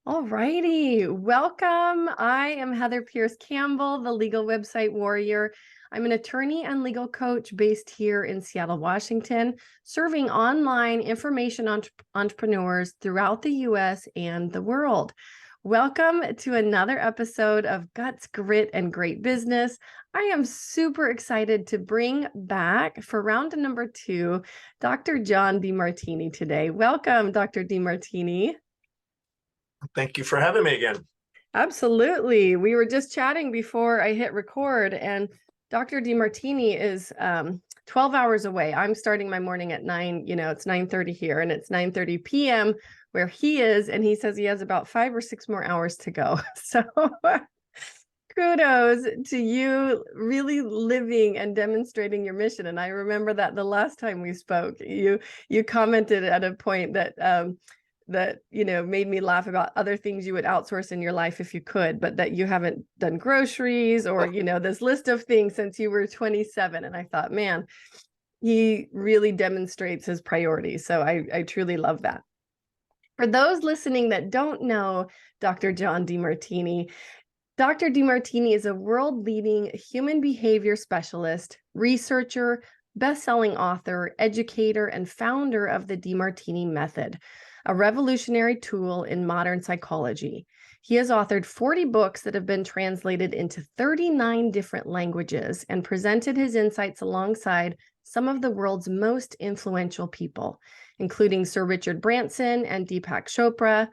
All righty. Welcome. I am Heather Pierce Campbell, the legal website warrior. I'm an attorney and legal coach based here in Seattle, Washington, serving online information entrepreneurs throughout the US and the world. Welcome to another episode of Guts, Grit, and Great Business. I am super excited to bring back for round number 2, Dr. John Demartini today. Welcome, Dr. Demartini. Thank you for having me again. Absolutely. We were just chatting before I hit record, and Dr. Demartini is 12 hours away. I'm starting my morning at 9, it's 9:30 here, and it's 9:30 p.m. where he is, and he says he has about 5 or 6 more hours to go. So kudos to you really living and demonstrating your mission. And I remember that the last time we spoke, you commented at a point that made me laugh about other things you would outsource in your life if you could, but that you haven't done groceries or, this list of things since you were 27. And I thought, man, he really demonstrates his priorities. So I truly love that. For those listening that don't know Dr. John Demartini, Dr. Demartini is a world-leading human behavior specialist, researcher, best-selling author, educator, and founder of the Demartini method, a revolutionary tool in modern psychology. He has authored 40 books that have been translated into 39 different languages and presented his insights alongside some of the world's most influential people, including Sir Richard Branson and Deepak Chopra.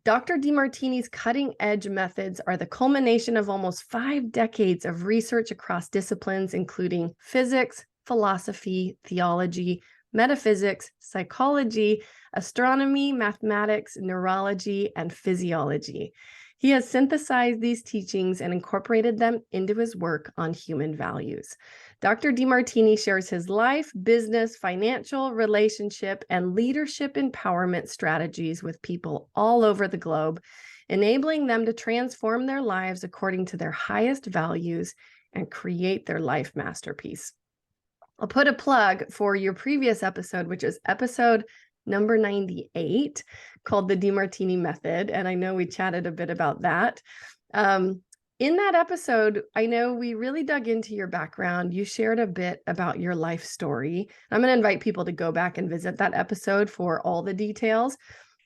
Dr. Demartini's cutting-edge methods are the culmination of almost 5 decades of research across disciplines, including physics, philosophy, theology, metaphysics, psychology, astronomy, mathematics, neurology, and physiology. He has synthesized these teachings and incorporated them into his work on human values. Dr. Demartini shares his life, business, financial, relationship, and leadership empowerment strategies with people all over the globe, enabling them to transform their lives according to their highest values and create their life masterpiece. I'll put a plug for your previous episode, which is episode number 98, called the Demartini Method. And I know we chatted a bit about that. In that episode, I know we really dug into your background. You shared a bit about your life story. I'm going to invite people to go back and visit that episode for all the details.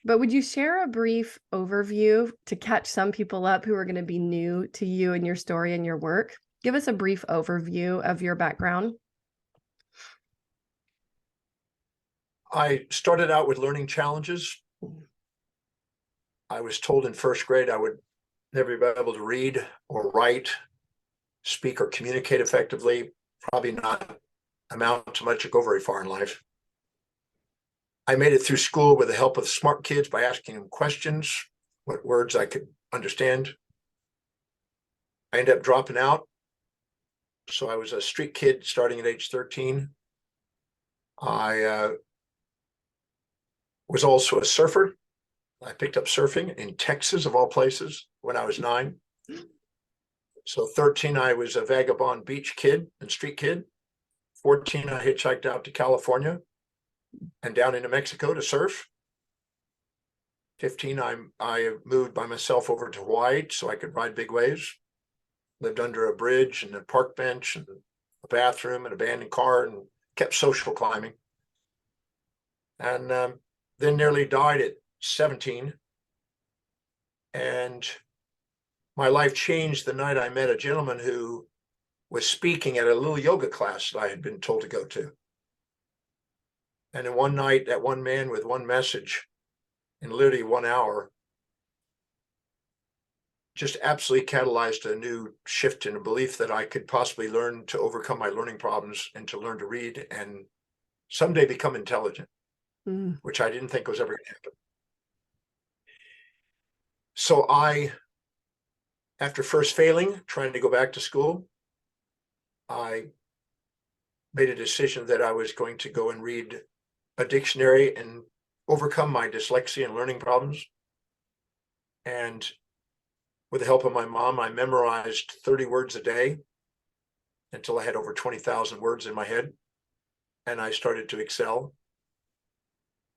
But would you share a brief overview to catch some people up who are going to be new to you and your story and your work? Give us a brief overview of your background. I started out with learning challenges. I was told in first grade I would never be able to read or write, speak or communicate effectively, probably not amount to much or go very far in life. I made it through school with the help of smart kids by asking them questions, what words I could understand. I ended up dropping out. So I was a street kid starting at age 13. I was also a surfer. I picked up surfing in Texas, of all places, when I was 9. So 13, I was a vagabond beach kid and street kid. 14, I hitchhiked out to California and down into Mexico to surf. 15, I moved by myself over to Hawaii so I could ride big waves. Lived under a bridge and a park bench and a bathroom and an abandoned car and kept social climbing. And then nearly died at 17. And my life changed the night I met a gentleman who was speaking at a little yoga class that I had been told to go to. And in one night, that one man with one message in literally 1 hour just absolutely catalyzed a new shift in a belief that I could possibly learn to overcome my learning problems and to learn to read and someday become intelligent. Which I didn't think was ever going to happen. So after first failing, trying to go back to school, I made a decision that I was going to go and read a dictionary and overcome my dyslexia and learning problems. And with the help of my mom, I memorized 30 words a day until I had over 20,000 words in my head. And I started to excel.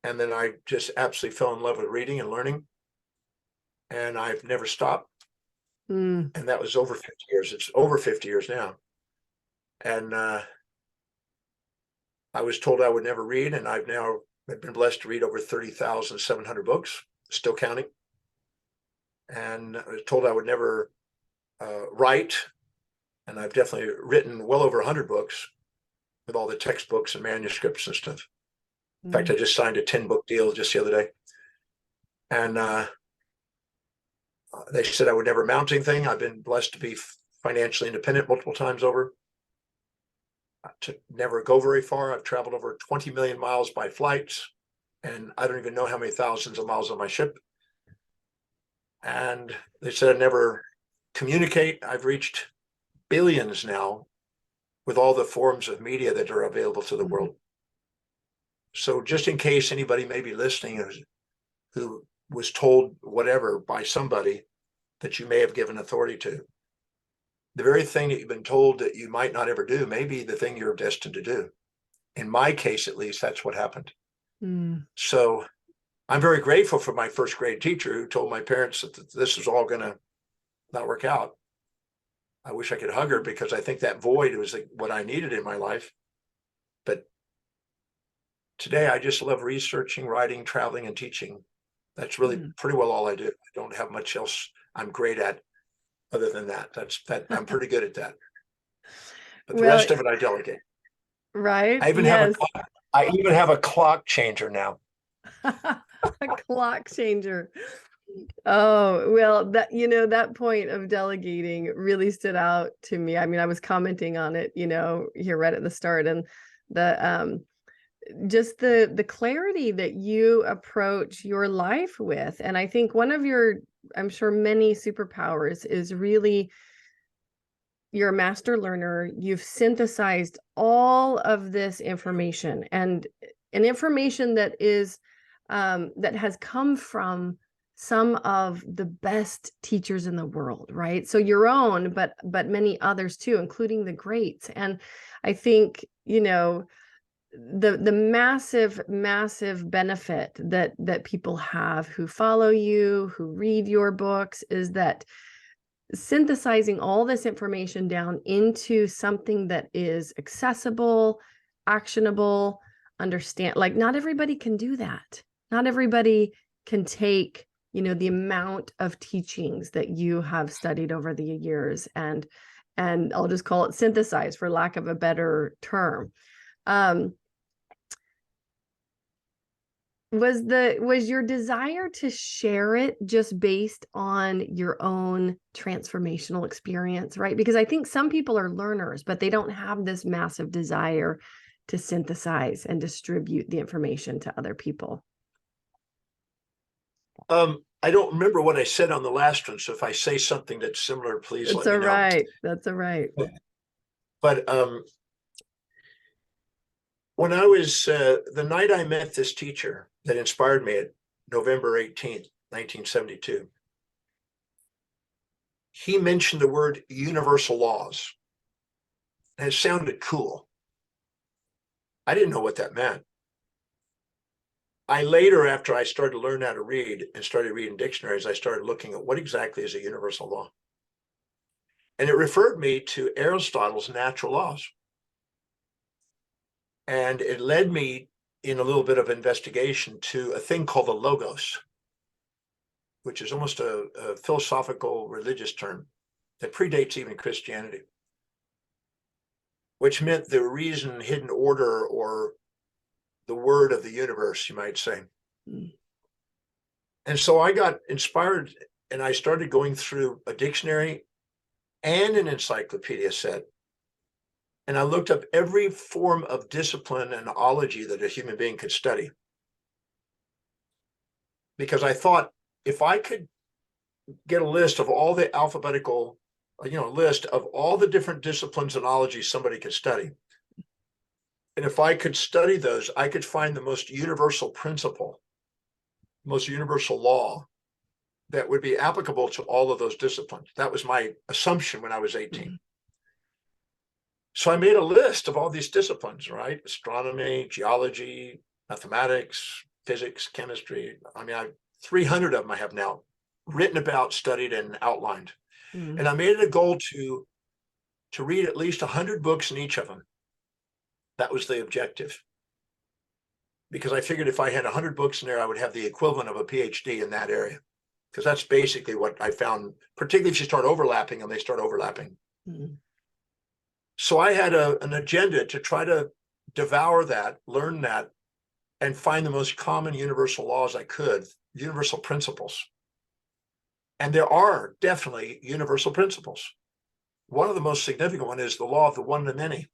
And then I just absolutely fell in love with reading and learning. and I've never stopped. Mm. And that was over 50 years. It's over 50 years now. And I was told I would never read, and I've now been blessed to read over 30,700 books, still counting. And I was told I would never write, and I've definitely written well over 100 books with all the textbooks and manuscripts and stuff. In fact, I just signed a 10-book deal just the other day. And they said I would never amount to anything. I've been blessed to be financially independent multiple times over. To never go very far. I've traveled over 20 million miles by flights, and I don't even know how many thousands of miles on my ship. And they said I'd never communicate. I've reached billions now with all the forms of media that are available to the world. So just in case anybody may be listening who was told whatever by somebody that you may have given authority to, the very thing that you've been told that you might not ever do may be the thing you're destined to do. In my case, at least, that's what happened. So I'm very grateful for my first grade teacher who told my parents that this was all going to not work out. I wish I could hug her, because I think that void was what I needed in my life. But today I just love researching, writing, traveling, and teaching. That's really pretty well all I do. I don't have much else I'm great at other than that. I'm pretty good at that. But the rest of it I delegate. Right. I even have a clock changer now. A clock changer. Oh, well, that point of delegating really stood out to me. I mean, I was commenting on it, here right at the start, and the just the clarity that you approach your life with. And I think one of your, I'm sure, many superpowers is really you're a master learner. You've synthesized all of this information, and an information that is that has come from some of the best teachers in the world, right? So your own, but many others too, including the greats. And I think, the massive benefit that people have who follow you, who read your books, is that synthesizing all this information down into something that is accessible, actionable, understand. Like, not everybody can do that. Not everybody can take, the amount of teachings that you have studied over the years, and I'll just call it synthesize, for lack of a better term. Was your desire to share it just based on your own transformational experience, right? Because I think some people are learners, but they don't have this massive desire to synthesize and distribute the information to other people. I don't remember what I said on the last one, so if I say something that's similar, please let me know. That's all right. But when I was the night I met this teacher that inspired me, at November 18th, 1972, he mentioned the word universal laws, and it sounded cool. I didn't know what that meant. I later, after I started to learn how to read and started reading dictionaries, I started looking at what exactly is a universal law. And it referred me to Aristotle's natural laws. And it led me, in a little bit of investigation, to a thing called the logos, which is almost a philosophical religious term that predates even Christianity, which meant the reason, hidden order, or the word of the universe, you might say. And so I got inspired, and I started going through a dictionary and an encyclopedia set. And I looked up every form of discipline and ology that a human being could study. Because I thought, if I could get a list of all the alphabetical, list of all the different disciplines and ologies somebody could study, and if I could study those, I could find the most universal principle, most universal law that would be applicable to all of those disciplines. That was my assumption when I was 18. So I made a list of all these disciplines, right? Astronomy, geology, mathematics, physics, chemistry. I mean, 300 of them I have now written about, studied, and outlined. Mm. And I made it a goal to read at least 100 books in each of them. That was the objective. Because I figured if I had 100 books in there, I would have the equivalent of a PhD in that area. Because that's basically what I found, particularly if you start overlapping and they start overlapping. Mm. So I had an agenda to try to devour that, learn that, and find the most common universal laws I could, universal principles. And there are definitely universal principles. One of the most significant one is the law of the one to many.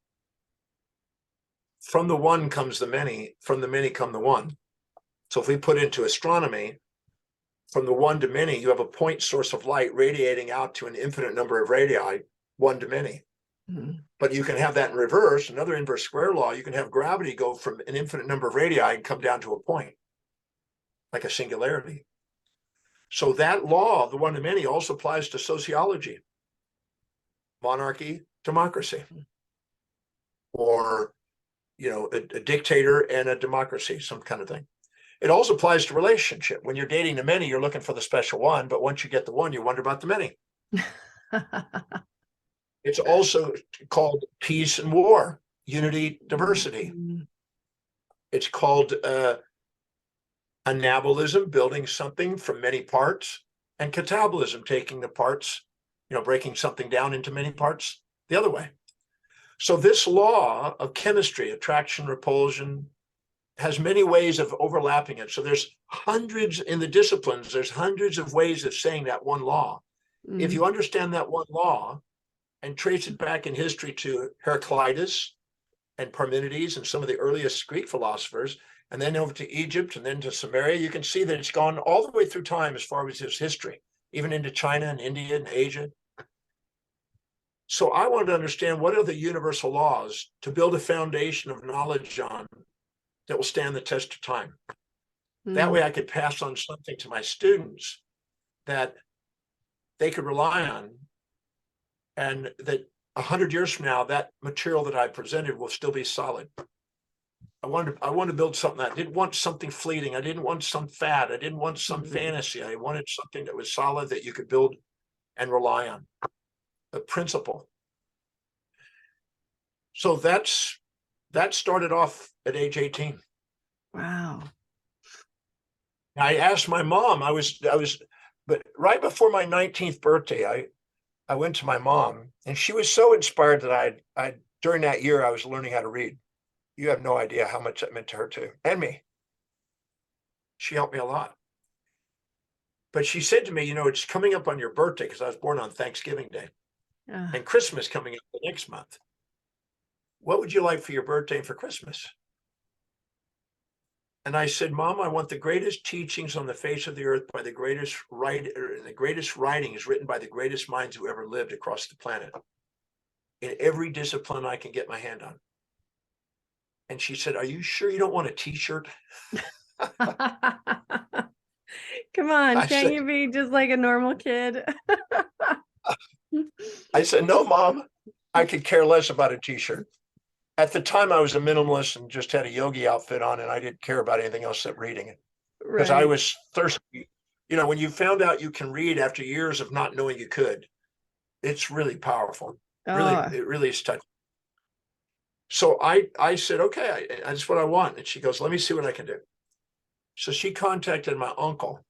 From the one comes the many, from the many come the one. So if we put into astronomy, from the one to many, you have a point source of light radiating out to an infinite number of radii, one to many. Mm. But you can have that in reverse, another inverse square law. You can have gravity go from an infinite number of radii and come down to a point, like a singularity. So that law, the one to many, also applies to sociology, monarchy, democracy, or a dictator and a democracy, some kind of thing. It also applies to relationship. When you're dating the many, you're looking for the special one, but once you get the one, you wonder about the many. It's also called peace and war, unity, diversity. Mm. It's called anabolism, building something from many parts, and catabolism, taking the parts, breaking something down into many parts the other way. So this law of chemistry, attraction, repulsion, has many ways of overlapping it. So there's hundreds in the disciplines, there's hundreds of ways of saying that one law. Mm. If you understand that one law and trace it back in history to Heraclitus and Parmenides and some of the earliest Greek philosophers, and then over to Egypt and then to Samaria, you can see that it's gone all the way through time as far as its history, even into China and India and Asia. So I wanted to understand what are the universal laws to build a foundation of knowledge on that will stand the test of time. Mm. That way I could pass on something to my students that they could rely on, and that 100 years from now, that material that I presented will still be solid. I wanted to build something that I didn't want something fleeting. I didn't want some fad. I didn't want some fantasy. I wanted something that was solid that you could build and rely on. A principle. So that started off at age 18. Wow. I asked my mom, but right before my 19th birthday, I went to my mom, and she was so inspired that I during that year, I was learning how to read. You have no idea how much that meant to her too, and me. She helped me a lot. But she said to me, it's coming up on your birthday, because I was born on Thanksgiving Day, and Christmas coming up the next month. What would you like for your birthday and for Christmas? And I said, Mom, I want the greatest teachings on the face of the earth by the greatest writing is written by the greatest minds who ever lived across the planet, in every discipline I can get my hand on. And she said, are you sure you don't want a t-shirt? Come on, can't you be just like a normal kid? I said, no, Mom, I could care less about a t-shirt. At the time, I was a minimalist and just had a yogi outfit on, and I didn't care about anything else except reading it. Because I was thirsty. When you found out you can read after years of not knowing you could, it's really powerful. It really is touching. So I said, okay, that's what I want. And she goes, let me see what I can do. So she contacted my uncle,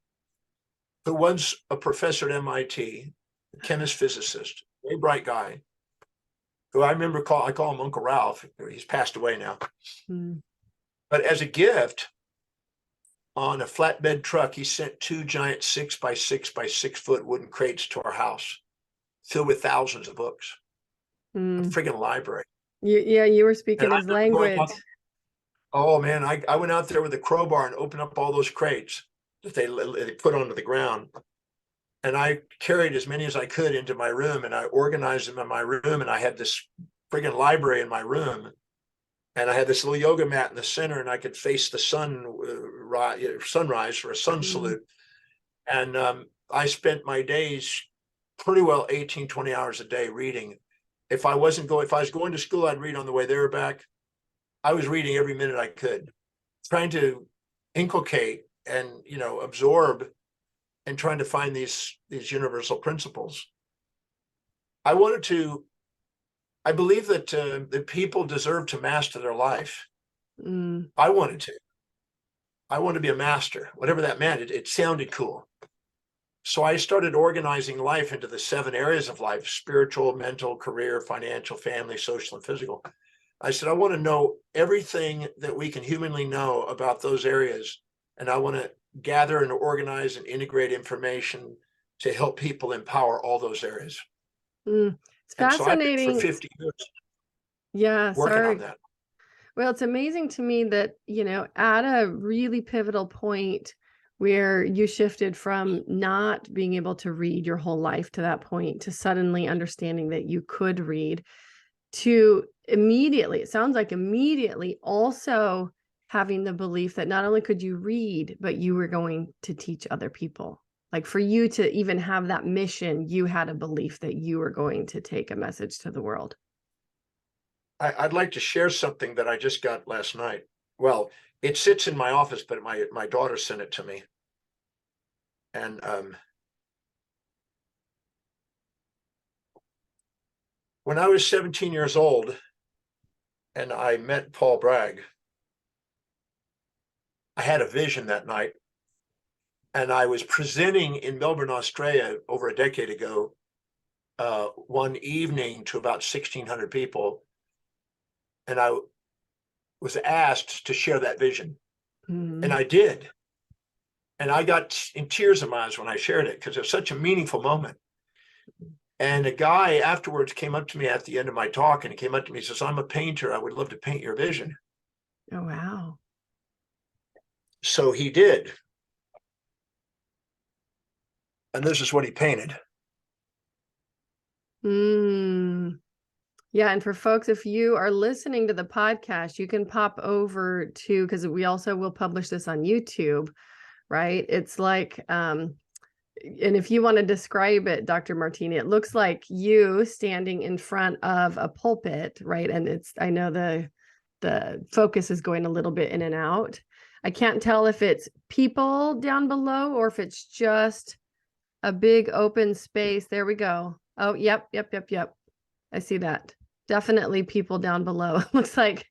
who was a professor at MIT, a chemist physicist, very bright guy, who I call him Uncle Ralph. He's passed away now. Mm. But as a gift, on a flatbed truck, he sent 2 giant 6 by 6 by 6 foot wooden crates to our house, filled with thousands of books. Mm. A friggin' library. You were speaking his language. Oh man, I went out there with a crowbar and opened up all those crates that they put onto the ground. And I carried as many as I could into my room, and I organized them in my room. And I had this friggin' library in my room. And I had this little yoga mat in the center, and I could face the sunrise for a sun salute. And I spent my days pretty well 18, 20 hours a day reading. If I was going to school, I'd read on the way there or back. I was reading every minute I could, trying to inculcate and, absorb and trying to find these universal principles. I believe that that people deserve to master their life. Mm. I wanted to be a master, whatever that meant. It sounded cool. So I started organizing life into the 7 areas of life: spiritual, mental, career, financial, family, social, and physical. I said, I want to know everything that we can humanly know about those areas. And I want to gather and organize and integrate information to help people empower all those areas. Mm. It's And so I've been for fascinating. 50 years Yeah, working on sorry. that. Well, it's amazing to me that, at a really pivotal point where you shifted from not being able to read your whole life to that point to suddenly understanding that you could read, to immediately, it sounds like immediately also having the belief that not only could you read, but you were going to teach other people. Like for you to even have that mission, you had a belief that you were going to take a message to the world. I'd like to share something that I just got last night. Well, it sits in my office, but my daughter sent it to me. And when I was 17 years old and I met Paul Bragg, I had a vision that night. And I was presenting in Melbourne, Australia over a decade ago, one evening to about 1,600 people. And I was asked to share that vision. Mm. And I did. And I got in tears in my eyes when I shared it because it was such a meaningful moment. And a guy afterwards came up to me at the end of my talk, and he came up to me and says, I'm a painter. I would love to paint your vision. Oh, wow. So he did. And this is what he painted. Mm. Yeah. And for folks, if you are listening to the podcast, you can pop over to, because we also will publish this on YouTube, right? It's like, and if you want to describe it, Dr. Martini, it looks like you standing in front of a pulpit, right? And I know the focus is going a little bit in and out. I can't tell if it's people down below or if it's just a big open space. There we go. Oh, yep. I see that. Definitely people down below. It looks like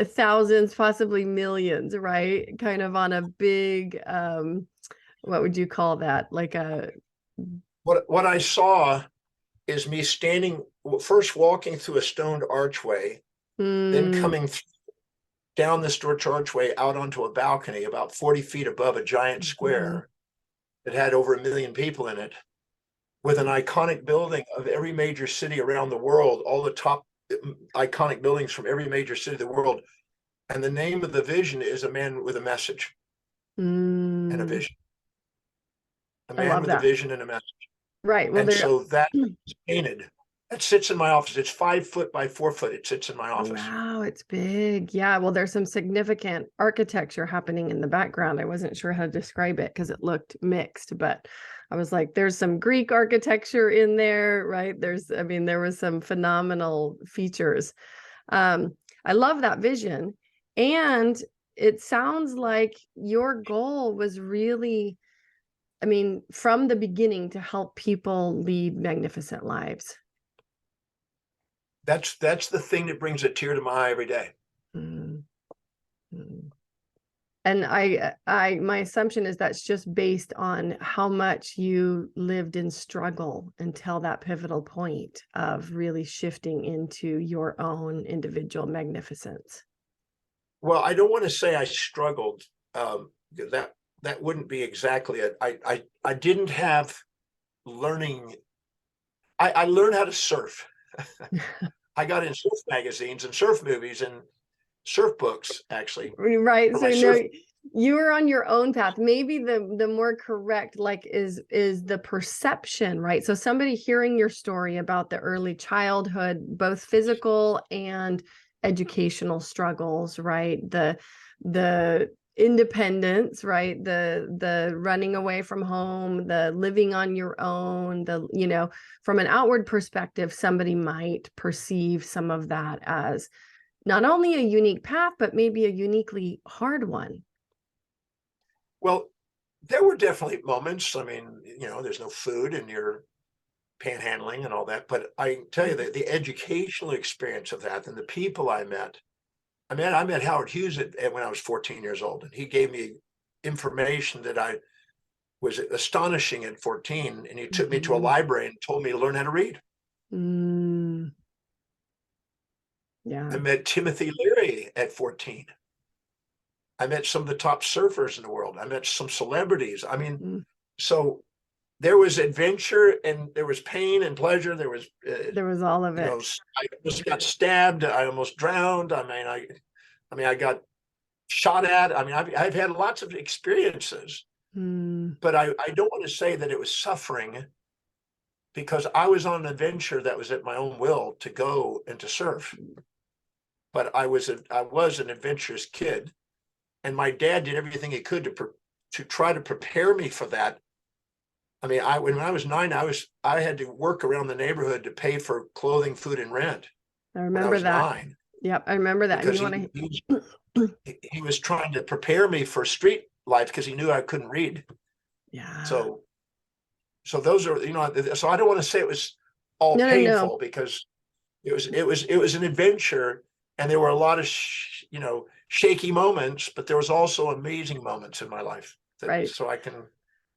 thousands, possibly millions, right? Kind of on a big, what would you call that? Like a... What I saw is me standing, first walking through a stoned archway, then coming down this storage archway out onto a balcony about 40 feet above a giant square that had over 1 million people in it, with an iconic building of every major city around the world, all the top iconic buildings from every major city of the world. And the name of the vision is A Man with a Message and a Vision. A I man love with a that. vision and a message. Right. Well, And so that is painted. It sits in my office. It's 5 foot by 4 foot. It sits in my office. Wow, it's big. Yeah. Well, there's some significant architecture happening in the background. I wasn't sure how to describe it because it looked mixed, but I was like, there's some Greek architecture in there, right? There was some phenomenal features. I love that vision. And it sounds like your goal was really, from the beginning, to help people lead magnificent lives. That's the thing that brings a tear to my eye every day. Mm-hmm. And my assumption is that's just based on how much you lived in struggle until that pivotal point of really shifting into your own individual magnificence. Well, I don't want to say I struggled. That wouldn't be exactly it. I didn't have learning. I learned how to surf. I got in surf magazines and surf movies and surf books, actually. Right. So no, you were on your own path. Maybe the more correct, like, is the perception, right? So somebody hearing your story about the early childhood, both physical and educational struggles, right? The independence, right? The running away from home, the living on your own, from an outward perspective, somebody might perceive some of that as not only a unique path, but maybe a uniquely hard one. Well, there were definitely moments. I mean, there's no food and you're panhandling and all that. But I can tell you that the educational experience of that and the people I met. I met Howard Hughes when I was 14 years old, and he gave me information that I was astonishing at 14. And he took me to a library and told me to learn how to read. Mm. Yeah. I met Timothy Leary at 14. I met some of the top surfers in the world. I met some celebrities. So there was adventure and there was pain and pleasure. There was all of it. I almost got stabbed. I almost drowned. I got shot at. I've had lots of experiences, but I don't want to say that it was suffering, because I was on an adventure that was at my own will to go and to surf. But I was an adventurous kid, and my dad did everything he could to try to prepare me for that. When I was 9, I had to work around the neighborhood to pay for clothing, food, and rent. I remember that. 9. Yep, I remember that. Because he was trying to prepare me for street life because he knew I couldn't read. Yeah. So those are, so I don't want to say it was all painful, because it was an adventure, and there were a lot of shaky moments, but there was also amazing moments in my life. Right. So I can.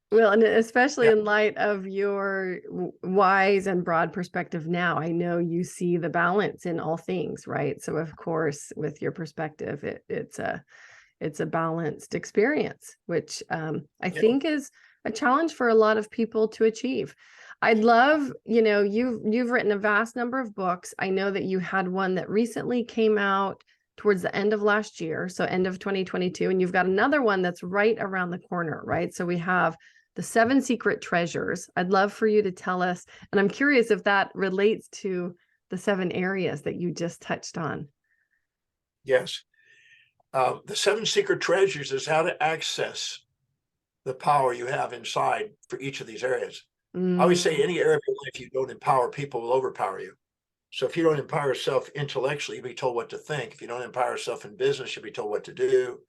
Well, and especially in light of your wise and broad perspective now, I know you see the balance in all things, right? So of course, with your perspective, it's a balanced experience, which I think is a challenge for a lot of people to achieve. I'd love, you've written a vast number of books. I know that you had one that recently came out towards the end of last year, so end of 2022, and you've got another one that's right around the corner, right? So we have the 7 Secret Treasures. I'd love for you to tell us, and I'm curious if that relates to the 7 areas that you just touched on. Yes. The 7 Secret Treasures is how to access the power you have inside for each of these areas. I always say any area of your life you don't empower, people will overpower you. So if you don't empower yourself intellectually, you'll be told what to think. If you don't empower yourself in business, you'll be told what to do.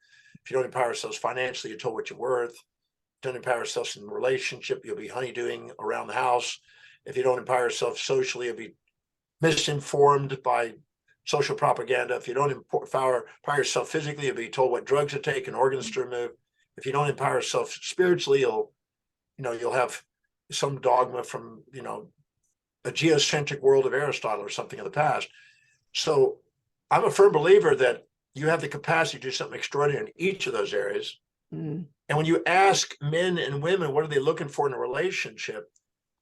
If you don't empower yourselves financially, you're told what you're worth. If you don't empower yourself in a relationship, you'll be honeydewing around the house. If you don't empower yourself socially, you'll be misinformed by social propaganda. If you don't empower yourself physically, you'll be told what drugs to take and organs to remove. If you don't empower yourself spiritually, you'll have some dogma from, a geocentric world of Aristotle or something in the past. So I'm a firm believer that you have the capacity to do something extraordinary in each of those areas. And when you ask men and women, what are they looking for in a relationship?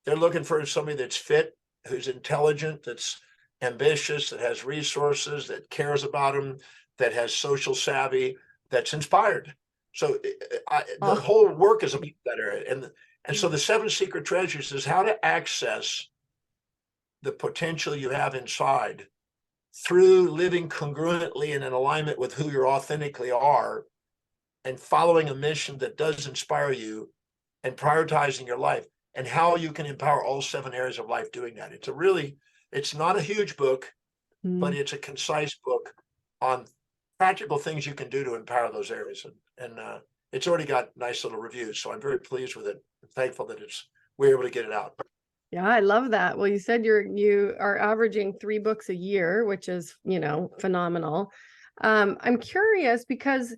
They're looking for somebody that's fit, who's intelligent, that's ambitious, that has resources, that cares about them, that has social savvy, that's inspired. So the whole work is about that area. And so the 7 Secret Treasures is how to access the potential you have inside through living congruently and in alignment with who you authentically are, and following a mission that does inspire you, and prioritizing your life, and how you can empower all 7 areas of life doing that. It's not a huge book, but it's a concise book on practical things you can do to empower those areas. And it's already got nice little reviews. So I'm very pleased with it. I'm thankful that we're able to get it out. Yeah, I love that. Well, you said you are averaging 3 books a year, which is, phenomenal. I'm curious because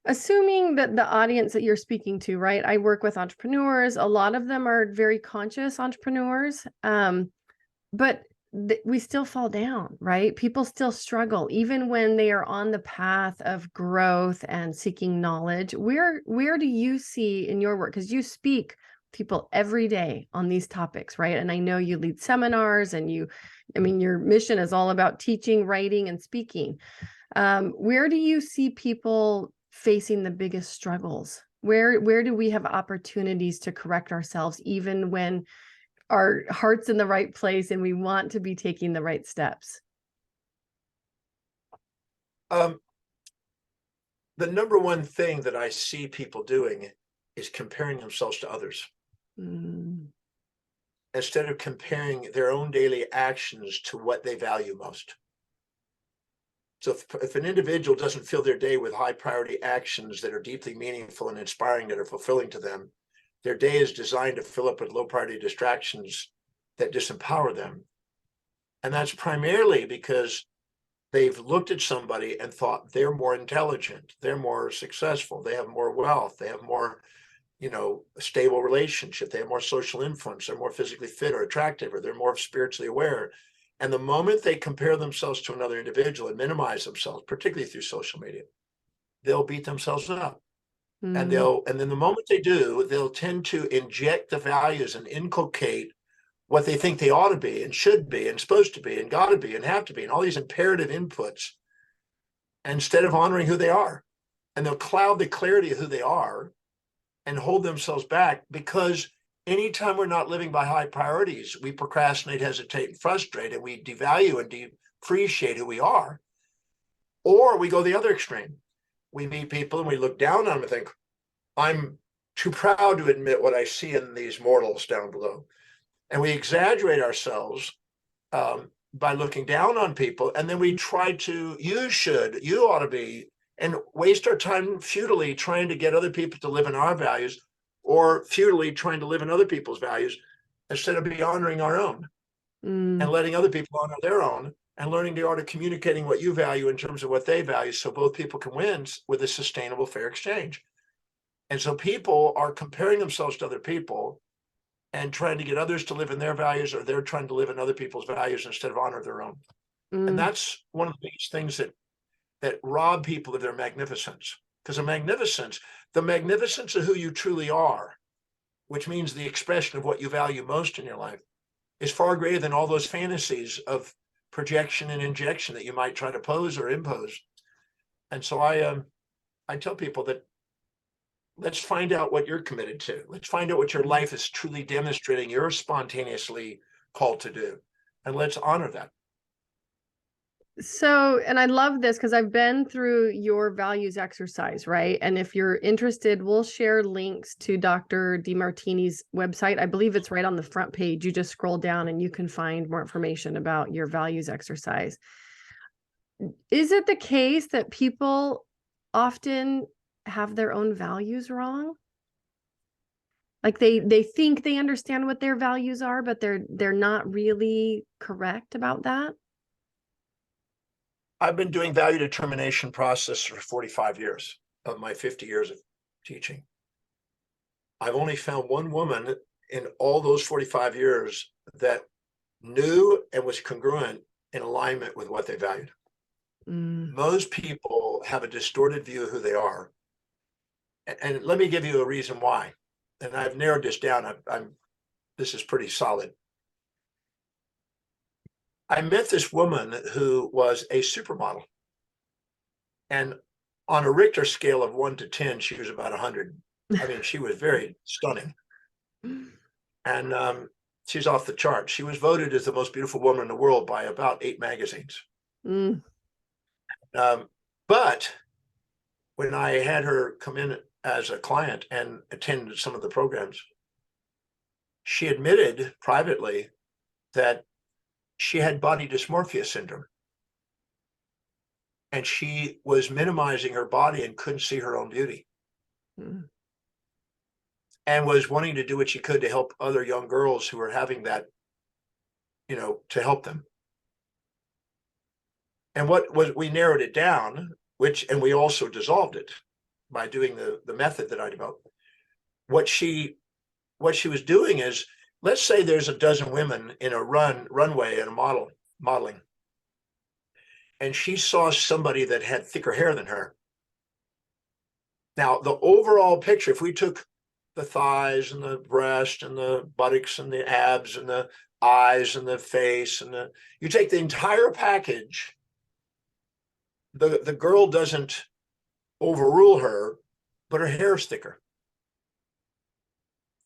assuming that the audience that you're speaking to, right? I work with entrepreneurs. A lot of them are very conscious entrepreneurs. But we still fall down, right? People still struggle, even when they are on the path of growth and seeking knowledge. Where do you see in your work? Because you speak people every day on these topics, right? And I know you lead seminars, and your mission is all about teaching, writing, and speaking. Where do you see people facing the biggest struggles? Where do we have opportunities to correct ourselves, even when our heart's in the right place and we want to be taking the right steps? The number one thing that I see people doing is comparing themselves to others. Instead of comparing their own daily actions to what they value most. So if an individual doesn't fill their day with high priority actions that are deeply meaningful and inspiring, that are fulfilling to them, their day is designed to fill up with low priority distractions that disempower them. And that's primarily because they've looked at somebody and thought they're more intelligent, they're more successful, they have more wealth, they have more, a stable relationship, they have more social influence, they're more physically fit or attractive, or they're more spiritually aware. And the moment they compare themselves to another individual and minimize themselves, particularly through social media, they'll beat themselves up. And then the moment they do, they'll tend to inject the values and inculcate what they think they ought to be and should be and supposed to be and got to be and have to be, and all these imperative inputs, instead of honoring who they are. And they'll cloud the clarity of who they are and hold themselves back, because anytime we're not living by high priorities, we procrastinate, hesitate, and frustrate, and we devalue and depreciate who we are. Or we go the other extreme. We meet people and we look down on them and think, I'm too proud to admit what I see in these mortals down below. And we exaggerate ourselves by looking down on people. And then we try to, you ought to be, and waste our time futilely trying to get other people to live in our values, or futilely trying to live in other people's values, instead of honoring our own and letting other people honor their own, and learning the art of communicating what you value in terms of what they value, so both people can win with a sustainable, fair exchange. And so people are comparing themselves to other people and trying to get others to live in their values, or they're trying to live in other people's values instead of honor their own. And that's one of these things that rob people of their magnificence. Because the magnificence of who you truly are, which means the expression of what you value most in your life, is far greater than all those fantasies of projection and injection that you might try to pose or impose. And so I tell people that, let's find out what you're committed to. Let's find out what your life is truly demonstrating you're spontaneously called to do. And let's honor that. So, and I love this because I've been through your values exercise, right? And if you're interested, we'll share links to Dr. Demartini's website. I believe it's right on the front page. You just scroll down and you can find more information about your values exercise. Is it the case that people often have their own values wrong? Like they think they understand what their values are, but they're not really correct about that? I've been doing value determination process for 45 years of my 50 years of teaching. I've only found one woman in all those 45 years that knew and was congruent in alignment with what they valued. Most people have a distorted view of who they are. And let me give you a reason why. And I've narrowed this down. This is pretty solid. I met this woman who was a supermodel. And on a Richter scale of 1 to 10, she was about 100. I mean, she was very stunning. And she's off the chart. She was voted as the most beautiful woman in the world by about 8 magazines. But when I had her come in as a client and attend some of the programs, she admitted privately that she had body dysmorphia syndrome. And she was minimizing her body and couldn't see her own beauty. And was wanting to do what she could to help other young girls who were having that, to help them. And we narrowed it down, and we also dissolved it by doing the method that I developed. What she was doing is, let's say there's a dozen women in a runway and a modeling. And she saw somebody that had thicker hair than her. Now, the overall picture, if we took the thighs and the breast and the buttocks and the abs and the eyes and the face, you take the entire package, the girl doesn't overrule her, but her hair is thicker.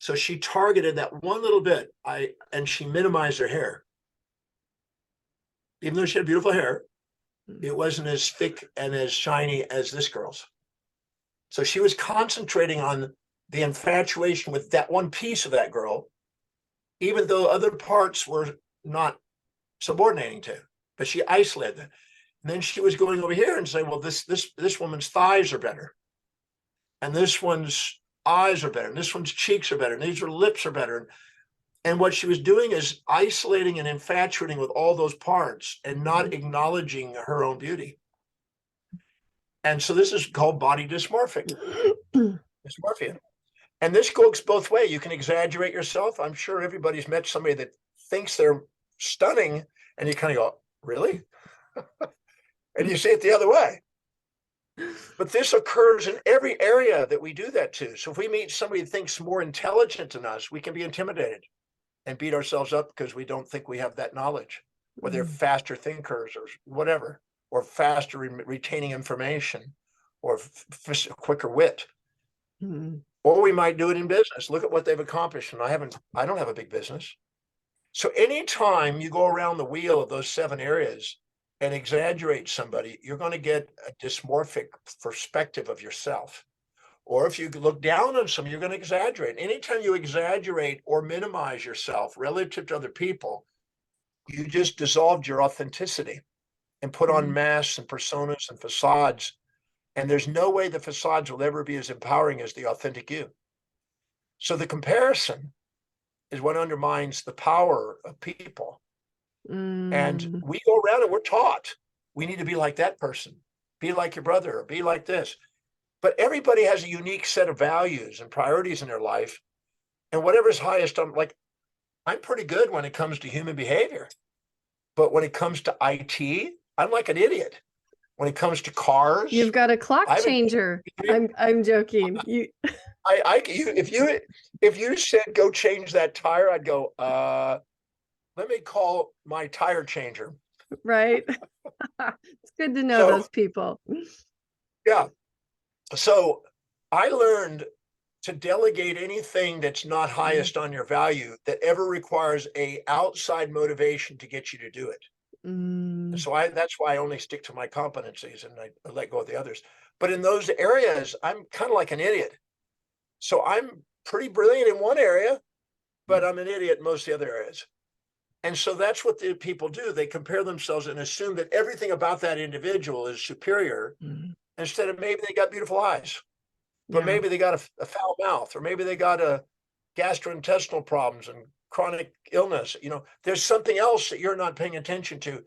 So she targeted that one little bit, and she minimized her hair. Even though she had beautiful hair, it wasn't as thick and as shiny as this girl's. So she was concentrating on the infatuation with that one piece of that girl, even though other parts were not subordinating to, but she isolated them. And then she was going over here and saying, well, this woman's thighs are better. And this one's eyes are better. And this one's cheeks are better. And these are lips are better. And what she was doing is isolating and infatuating with all those parts and not acknowledging her own beauty. And so this is called body dysmorphia. And this goes both ways. You can exaggerate yourself. I'm sure everybody's met somebody that thinks they're stunning, and you kind of go, really? And you see it the other way. But this occurs in every area that we do that to. So if we meet somebody that thinks more intelligent than us, we can be intimidated and beat ourselves up because we don't think we have that knowledge, whether they're faster thinkers or whatever, or faster retaining information, or quicker wit. Or we might do it in business. Look at what they've accomplished. And I don't have a big business. So anytime you go around the wheel of those 7 areas and exaggerate somebody, you're going to get a dysmorphic perspective of yourself. Or if you look down on somebody, you're going to exaggerate. Anytime you exaggerate or minimize yourself relative to other people, you just dissolved your authenticity and put on masks and personas and facades. And there's no way the facades will ever be as empowering as the authentic you. So the comparison is what undermines the power of people. And we go around and we're taught we need to be like that person, be like your brother, or be like this. But everybody has a unique set of values and priorities in their life. And whatever's highest, I'm pretty good when it comes to human behavior. But when it comes to IT, I'm like an idiot. When it comes to cars, you've got a clock changer. I'm joking. If you said go change that tire, I'd go, let me call my tire changer. Right. It's good to know those people. Yeah. So I learned to delegate anything that's not highest on your value that ever requires a outside motivation to get you to do it. So that's why I only stick to my competencies and I let go of the others. But in those areas, I'm kind of like an idiot. So I'm pretty brilliant in one area, but I'm an idiot in most of the other areas. And so that's what the people do. They compare themselves and assume that everything about that individual is superior, instead of maybe they got beautiful eyes, but maybe they got a foul mouth, or maybe they got a gastrointestinal problems and chronic illness. There's something else that you're not paying attention to.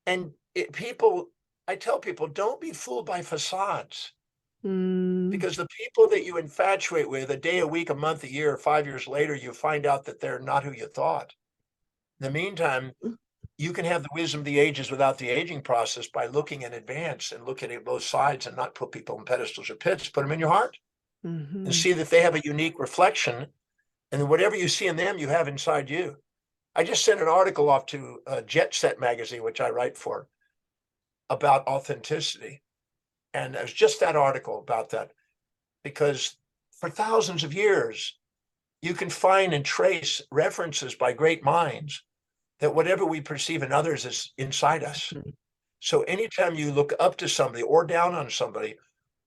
And I tell people, don't be fooled by facades, because the people that you infatuate with a day, a week, a month, a year, 5 years later, you find out that they're not who you thought. In the meantime, you can have the wisdom of the ages without the aging process by looking in advance and looking at both sides and not put people in pedestals or pits, put them in your heart and see that they have a unique reflection. And whatever you see in them, you have inside you. I just sent an article off to Jet Set magazine, which I write for, about authenticity. And it was just that article about that, because for thousands of years, you can find and trace references by great minds that whatever we perceive in others is inside us. So anytime you look up to somebody or down on somebody,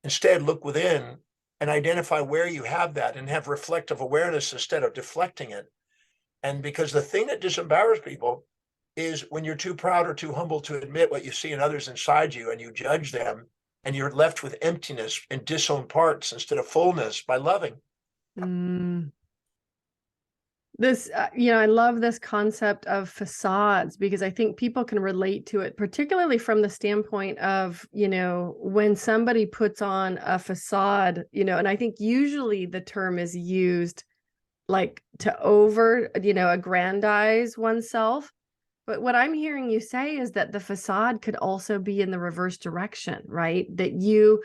instead look within and identify where you have that and have reflective awareness instead of deflecting it. And because the thing that disempowers people is when you're too proud or too humble to admit what you see in others inside you, and you judge them, and you're left with emptiness and disowned parts instead of fullness by loving. This, I love this concept of facades, because I think people can relate to it, particularly from the standpoint of, when somebody puts on a facade, and I think usually the term is used like to aggrandize oneself. But what I'm hearing you say is that the facade could also be in the reverse direction, right? That you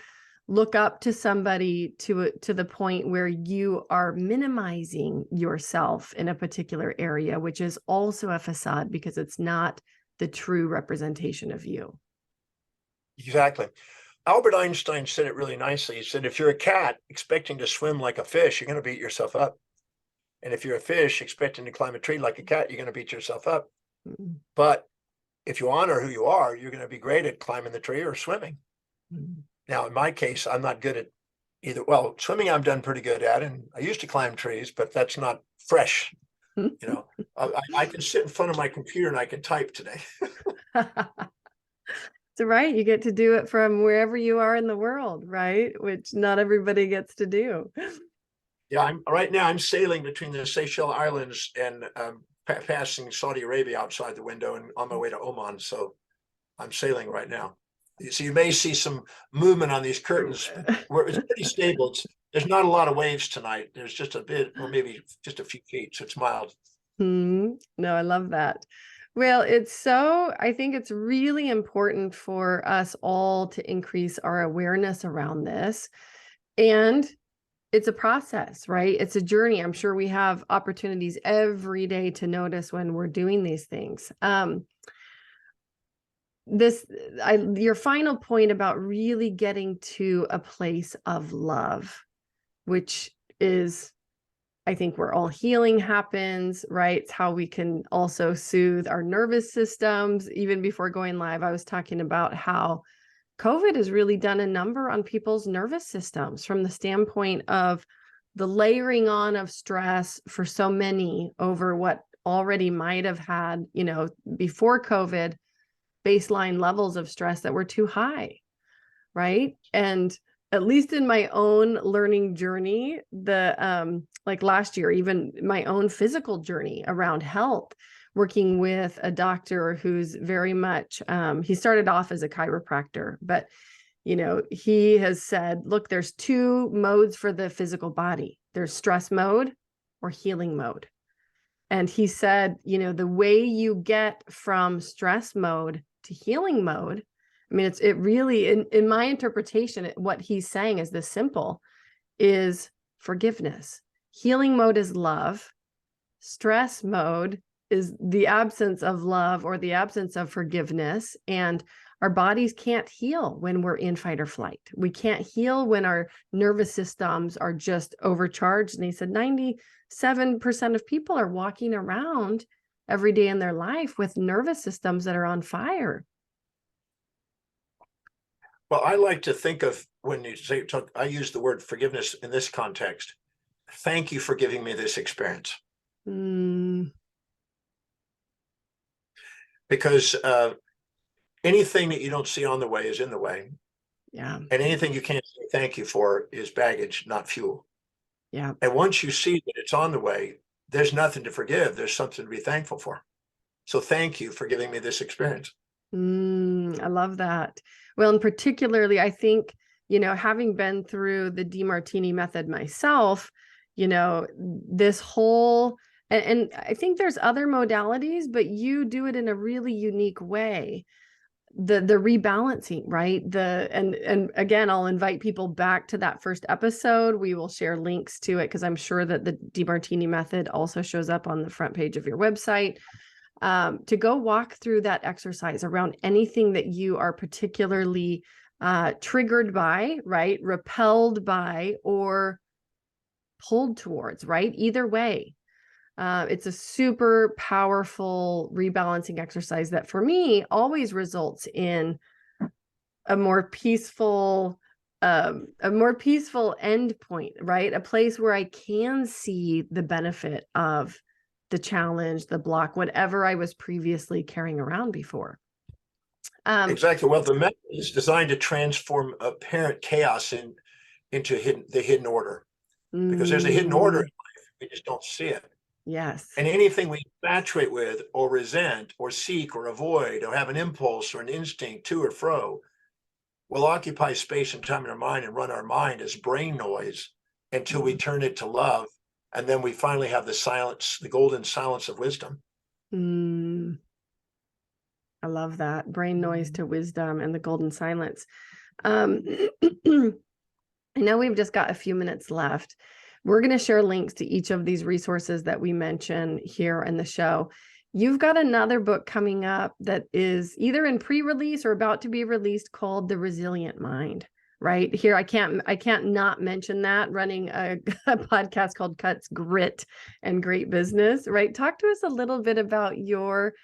look up to somebody to the point where you are minimizing yourself in a particular area, which is also a facade because it's not the true representation of you. Exactly. Albert Einstein said it really nicely. He said, if you're a cat expecting to swim like a fish, you're going to beat yourself up. And if you're a fish expecting to climb a tree like a cat, you're going to beat yourself up. But if you honor who you are, you're going to be great at climbing the tree or swimming. Now, in my case, I'm not good at either. Well, swimming, I'm done pretty good at, and I used to climb trees, but that's not fresh. I can sit in front of my computer and I can type today. So, right, you get to do it from wherever you are in the world, right? Which not everybody gets to do. Yeah, right now I'm sailing between the Seychelles Islands and passing Saudi Arabia outside the window and on my way to Oman. So I'm sailing right now. So you may see some movement on these curtains where it's pretty stable. There's not a lot of waves tonight. There's just a bit, or maybe just a few feet. So it's mild. No, I love that. Well, I think it's really important for us all to increase our awareness around this. And it's a process, right? It's a journey. I'm sure we have opportunities every day to notice when we're doing these things. Your final point about really getting to a place of love, which is, I think, where all healing happens, right? It's how we can also soothe our nervous systems. Even before going live, I was talking about how COVID has really done a number on people's nervous systems from the standpoint of the layering on of stress for so many over what already might have had, before COVID, baseline levels of stress that were too high, right? And at least in my own learning journey, like last year, even my own physical journey around health, working with a doctor who's very much, he started off as a chiropractor, but he has said, look, there's two modes for the physical body. There's stress mode or healing mode. And he said, the way you get from stress mode to healing mode, I mean, it really, in my interpretation, what he's saying is this simple, is forgiveness. Healing mode is love. Stress mode is the absence of love or the absence of forgiveness. And our bodies can't heal when we're in fight or flight. We can't heal when our nervous systems are just overcharged. And he said 97% of people are walking around every day in their life with nervous systems that are on fire. Well, I like to think of when you say, I use the word forgiveness in this context. Thank you for giving me this experience. Because anything that you don't see on the way is in the way. Yeah. And anything you can't say thank you for is baggage, not fuel. Yeah. And once you see that it's on the way, there's nothing to forgive. There's something to be thankful for. So thank you for giving me this experience. I love that. Well, and particularly, I think, having been through the Demartini method myself, this whole, and I think there's other modalities, but you do it in a really unique way. The rebalancing, right? And again, I'll invite people back to that first episode. We will share links to it because I'm sure that the Demartini method also shows up on the front page of your website. To go walk through that exercise around anything that you are particularly triggered by, right? Repelled by or pulled towards, right? Either way. It's a super powerful rebalancing exercise that for me always results in a more peaceful end point, right? A place where I can see the benefit of the challenge, the block, whatever I was previously carrying around before. Exactly. Well, the method is designed to transform apparent chaos into the hidden order, because there's a hidden order in life. We just don't see it. Yes. And anything we infatuate with or resent or seek or avoid or have an impulse or an instinct to or fro will occupy space and time in our mind and run our mind as brain noise until we turn it to love. And then we finally have the silence, the golden silence of wisdom. I love that. Brain noise to wisdom and the golden silence. I know we've just got a few minutes left. We're going to share links to each of these resources that we mention here in the show. You've got another book coming up that is either in pre-release or about to be released called The Resilient Mind. Right here, I can't not mention that, running a podcast called Cuts, Grit, and Great Business. Right, talk to us a little bit about your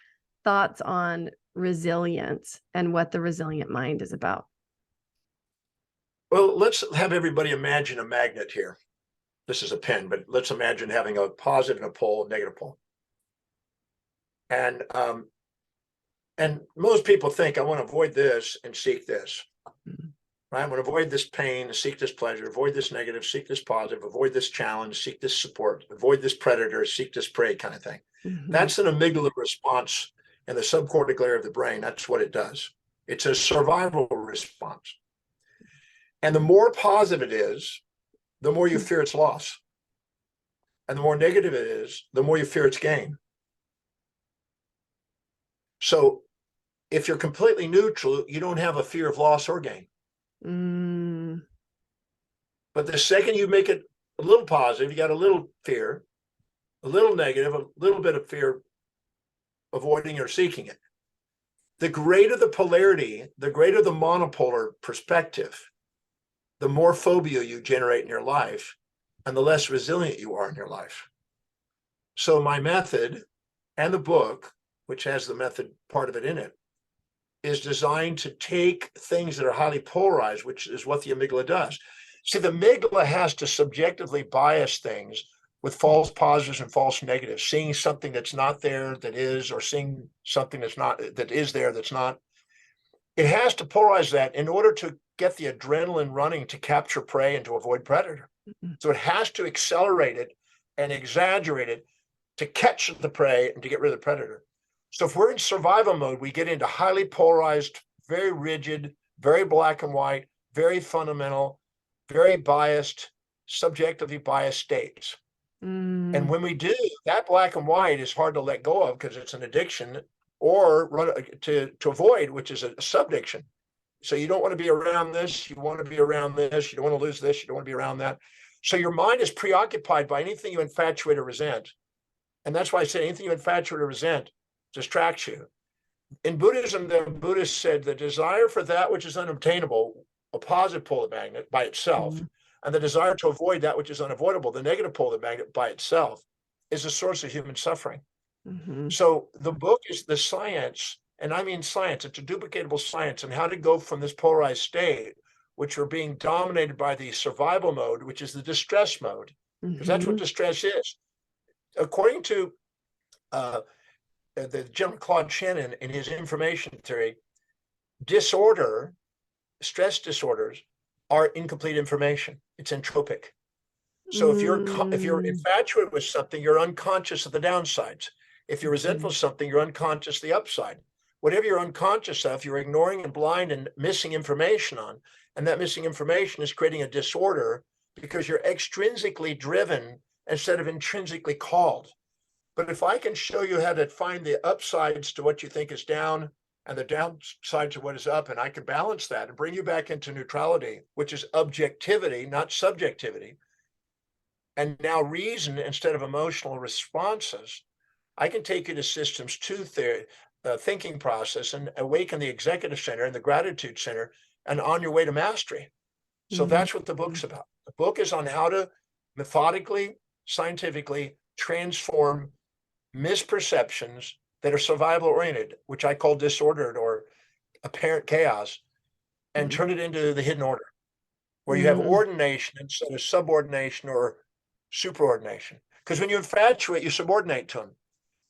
thoughts on resilience and what the resilient mind is about. Well, let's have everybody imagine a magnet here. This is a pin, but let's imagine having a positive and a pole, a negative pole. And And most people think, I want to avoid this and seek this. Mhm. Right? I want to avoid this pain and seek this pleasure, avoid this negative, seek this positive, avoid this challenge, seek this support, avoid this predator, seek this prey kind of thing. Mhm. That's an amygdala response in the subcortical area of the brain. That's what it does. It's a survival response. And the more positive it is, the more you fear its loss. And the more negative it is, the more you fear its gain. So if you're completely neutral, you don't have a fear of loss or gain. Mm. But the second you make it a little positive, you got a little fear, a little negative, a little bit of fear, avoiding or seeking it. The greater the polarity, the greater the monopolar perspective, the more phobia you generate in your life and the less resilient you are in your life. So my method and the book, which has the method part of it in it, is designed to take things that are highly polarized, which is what the amygdala does. See, the amygdala has to subjectively bias things with false positives and false negatives, seeing something that's not there that is, or seeing something that's not, that is there that's not. It has to polarize that in order to get the adrenaline running to capture prey and to avoid predator. So it has to accelerate it and exaggerate it to catch the prey and to get rid of the predator. So if we're in survival mode, we get into highly polarized, very rigid, very black and white, very fundamental, very biased, subjectively biased states. Mm. And when we do, that black and white is hard to let go of because it's an addiction, or run to avoid, which is a subdiction. So you don't want to be around this, you want to be around this, you don't want to lose this, you don't want to be around that. So your mind is preoccupied by anything you infatuate or resent. And that's why I say anything you infatuate or resent distracts you. In Buddhism, the Buddhists said the desire for that which is unobtainable, a positive pole of the magnet by itself, Mm. and the desire to avoid that which is unavoidable, the negative pole of the magnet by itself, is a source of human suffering. Mhm. So the book is the science, and I mean science, it's a duplicatable science, and how to go from this polarized state, which we're being dominated by the survival mode, which is the distress mode, because that's what Mhm. distress is. According to the gentleman Claude Shannon in his information theory, disorder, stress disorders, are incomplete information. It's entropic. So if you're Mm. infatuated with something, you're unconscious of the downsides. If you're resentful Mhm. of something, you're unconscious of the upside. Whatever you're unconscious of, you're ignoring and blind and missing information on. And that missing information is creating a disorder because you're extrinsically driven instead of intrinsically called. But if I can show you how to find the upsides to what you think is down and the downsides to what is up, and I can balance that and bring you back into neutrality, which is objectivity, not subjectivity, and now reason instead of emotional responses, I can take you to systems two theory, thinking process, and awaken the executive center and the gratitude center, and on your way to mastery. So Mhm. that's what the book's about. The book is on how to methodically, scientifically transform misperceptions that are survival oriented, which I call disordered or apparent chaos, and Mhm. turn it into the hidden order, where you have Mm. ordination instead of subordination or superordination. Because when you infatuate, you subordinate to them.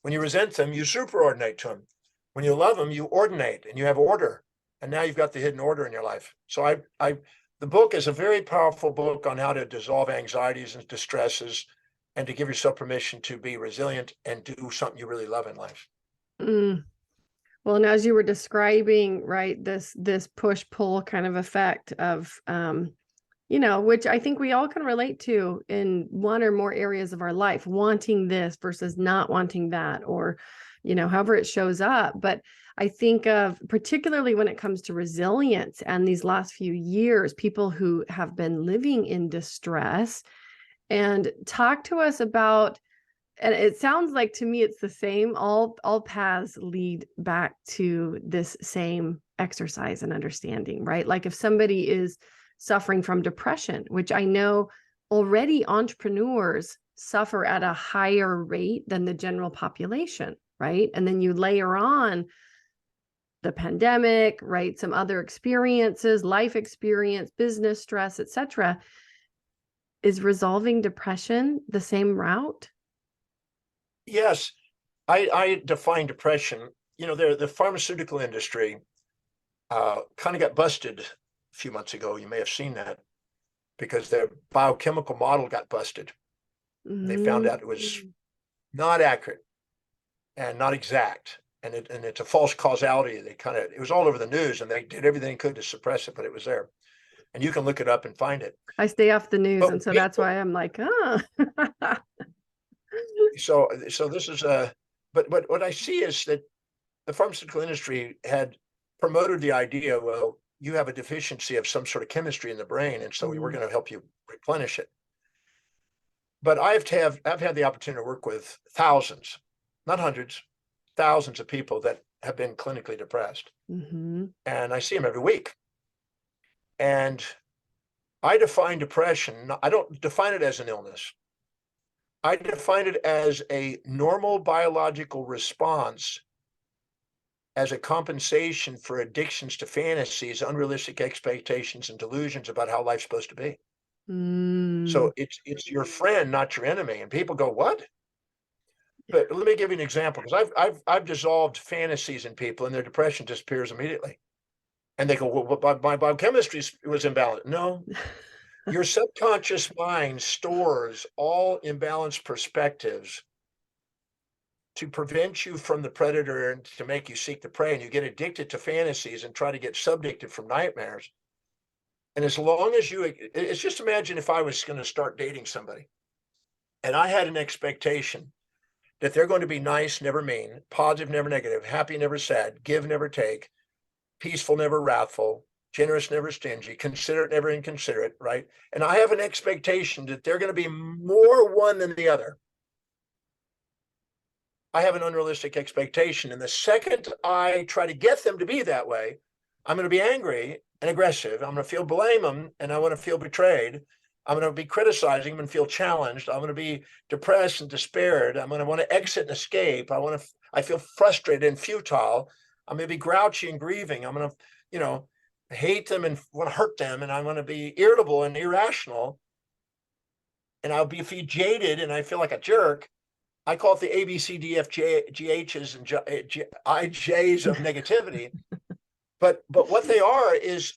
When you resent them, you superordinate to them. When you love them, you ordinate and you have order. And now you've got the hidden order in your life. So the book is a very powerful book on how to dissolve anxieties and distresses and to give yourself permission to be resilient and do something you really love in life. Mm. Well, and as you were describing, right, this push-pull kind of effect of which I think we all can relate to in one or more areas of our life, wanting this versus not wanting that, or, however it shows up. But I think of particularly when it comes to resilience and these last few years, people who have been living in distress, and talk to us about, and it sounds like to me it's the same, all paths lead back to this same exercise and understanding, right? Like if somebody is suffering from depression, which I know already entrepreneurs suffer at a higher rate than the general population, right? And then you layer on the pandemic, right? Some other experiences, life experience, business stress, etc. Is resolving depression the same route? Yes, I define depression. the pharmaceutical industry kind of got busted a few months ago. You may have seen that because their biochemical model got busted. They found out it was not accurate and not exact. And it's a false causality. It was all over the news, and they did everything they could to suppress it, but it was there. And you can look it up and find it. I stay off the news, But and so that's why I'm like, so this is but what I see is that the pharmaceutical industry had promoted the idea, well, you have a deficiency of some sort of chemistry in the brain, and so we're going to help you replenish it. But I've had the opportunity to work with thousands, not hundreds, thousands of people that have been clinically depressed. Mm-hmm. And I see them every week. And I define depression, I don't define it as an illness. I define it as a normal biological response as a compensation for addictions to fantasies, unrealistic expectations, and delusions about how life's supposed to be. So it's your friend, not your enemy. And people go, what? But let me give you an example, because I've dissolved fantasies in people, and their depression disappears immediately. And they go, well, my biochemistry was imbalanced. No, your subconscious mind stores all imbalanced perspectives to prevent you from the predator and to make you seek the prey. And you get addicted to fantasies and try to get subjected from nightmares. And as long as it's just imagine if I was going to start dating somebody and I had an expectation that they're going to be nice, never mean, positive, never negative, happy, never sad, give, never take, peaceful, never wrathful, generous, never stingy, considerate, never inconsiderate, right? And I have an expectation that they're going to be more one than the other. I have an unrealistic expectation. And the second I try to get them to be that way, I'm going to be angry and aggressive. I'm going to feel blame them, and I want to feel betrayed. I'm going to be criticizing them and feel challenged. I'm going to be depressed and despaired. I'm going to want to exit and escape. I feel frustrated and futile. I'm going to be grouchy and grieving. I'm going to, hate them and want to hurt them. And I'm going to be irritable and irrational. And I'll be jaded and I feel like a jerk. I call it the A, B, C, D, F, G, H's and I, J's of negativity. But what they are is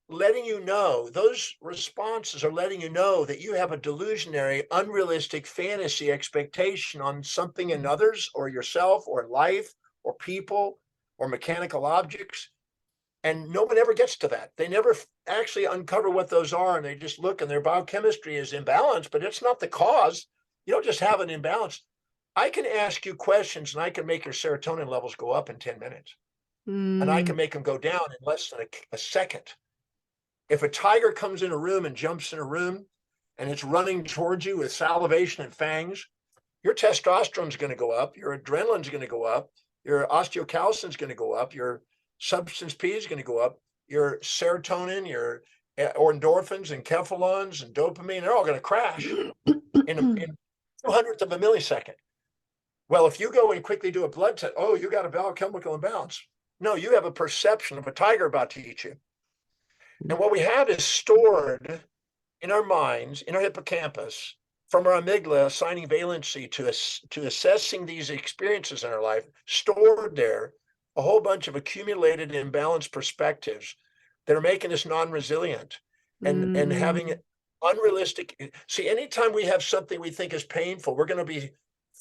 letting you know, those responses are letting you know that you have a delusionary, unrealistic fantasy expectation on something in others or yourself or life or people or mechanical objects. And no one ever gets to that. They never actually uncover what those are, and they just look and their biochemistry is imbalanced, but it's not the cause. You don't just have an imbalance. I can ask you questions and I can make your serotonin levels go up in 10 minutes. And I can make them go down in less than a second. If a tiger comes in a room and jumps in a room and it's running towards you with salivation and fangs, your testosterone is going to go up, your adrenaline is going to go up, your osteocalcin is going to go up, your substance P is going to go up, your serotonin, your endorphins and enkephalins and dopamine, they're all going to crash in 200th of a millisecond. Well, if you go and quickly do a blood test, oh, you got a biochemical imbalance. No, you have a perception of a tiger about to eat you. And what we have is stored in our minds, in our hippocampus, from our amygdala assigning valency to assessing these experiences in our life, stored there, a whole bunch of accumulated imbalanced perspectives that are making us non-resilient and having unrealistic. See, anytime we have something we think is painful, we're going to be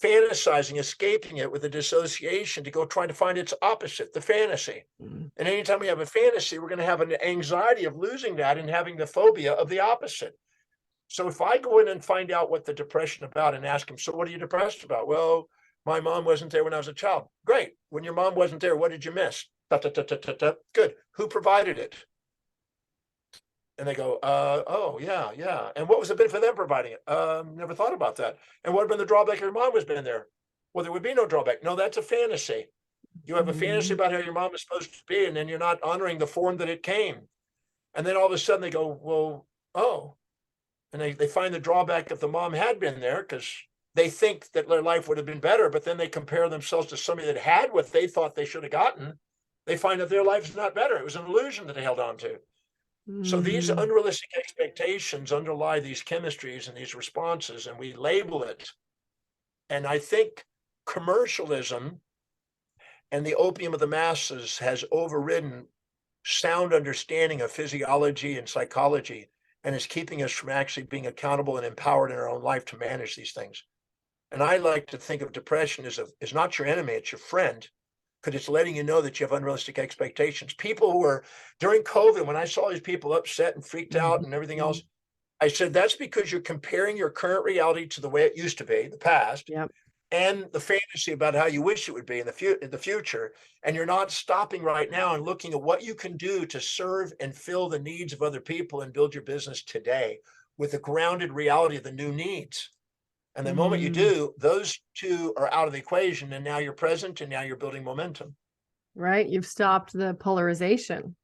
fantasizing, escaping it with a dissociation to go trying to find its opposite, the fantasy. And anytime we have a fantasy, we're going to have an anxiety of losing that and having the phobia of the opposite. So if I go in and find out what the depression about and ask him, so what are you depressed about? Well, my mom wasn't there when I was a child. Great. When your mom wasn't there, what did you miss? Good. Who provided it? And they go, oh, yeah. And what was the benefit of them providing it? Never thought about that. And what would have been the drawback if your mom was been there? Well, there would be no drawback. No, that's a fantasy. You have a fantasy about how your mom is supposed to be, and then you're not honoring the form that it came. And then all of a sudden they go, well, oh. And they find the drawback if the mom had been there, because they think that their life would have been better, but then they compare themselves to somebody that had what they thought they should have gotten. They find that their life is not better. It was an illusion that they held on to. So these unrealistic expectations underlie these chemistries and these responses, and we label it. And I think commercialism and the opium of the masses has overridden sound understanding of physiology and psychology, and is keeping us from actually being accountable and empowered in our own life to manage these things. And I like to think of depression as not your enemy, it's your friend, because it's letting you know that you have unrealistic expectations. People who are, during COVID, when I saw these people upset and freaked out and everything else, I said, that's because you're comparing your current reality to the way it used to be, the past, Yep. and the fantasy about how you wish it would be in the future. And you're not stopping right now and looking at what you can do to serve and fill the needs of other people and build your business today with the grounded reality of the new needs. And the moment you do, those two are out of the equation, and now you're present, and now you're building momentum. Right. You've stopped the polarization.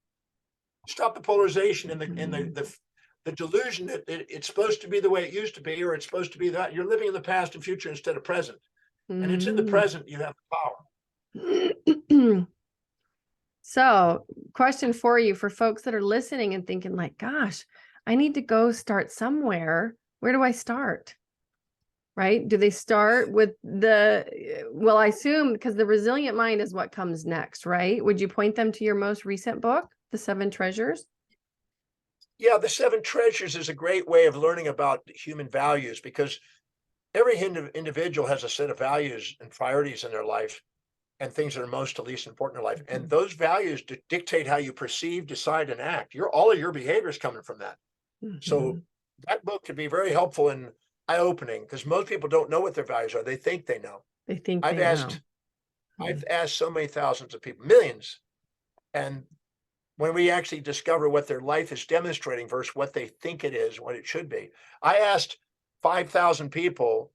Stop the polarization and the delusion that it's supposed to be the way it used to be, or it's supposed to be that. You're living in the past and future instead of present. And it's in the present you have the power. So, question for you, for folks that are listening and thinking like, gosh, I need to go start somewhere. Where do I start? Right? Do they start with well, I assume because the resilient mind is what comes next, right? Would you point them to your most recent book, The 7 Treasures? Yeah, The 7 Treasures is a great way of learning about human values, because every individual has a set of values and priorities in their life, and things that are most to least important in life. And those values dictate how you perceive, decide, and act. All of your behavior is coming from that. So that book could be very helpful and eye-opening, because most people don't know what their values are. They think they know. They think I've asked so many thousands of people, millions. And when we actually discover what their life is demonstrating versus what they think it is, what it should be. I asked 5,000 people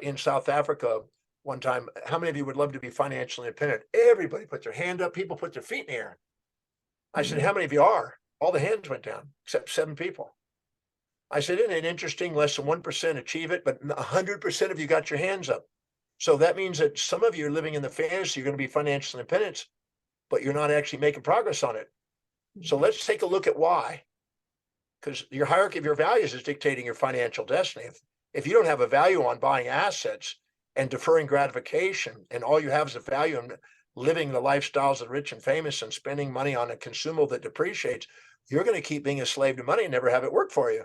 in South Africa one time, how many of you would love to be financially independent? Everybody put their hand up. People put their feet in the air. I said, how many of you are? All the hands went down, except 7 people. I said, isn't it interesting? Less than 1% achieve it, but 100% of you got your hands up. So that means that some of you are living in the fantasy you're going to be financially independent, but you're not actually making progress on it. So let's take a look at why. Because your hierarchy of your values is dictating your financial destiny. If you don't have a value on buying assets and deferring gratification, and all you have is a value in living the lifestyles of the rich and famous and spending money on a consumable that depreciates, you're going to keep being a slave to money and never have it work for you.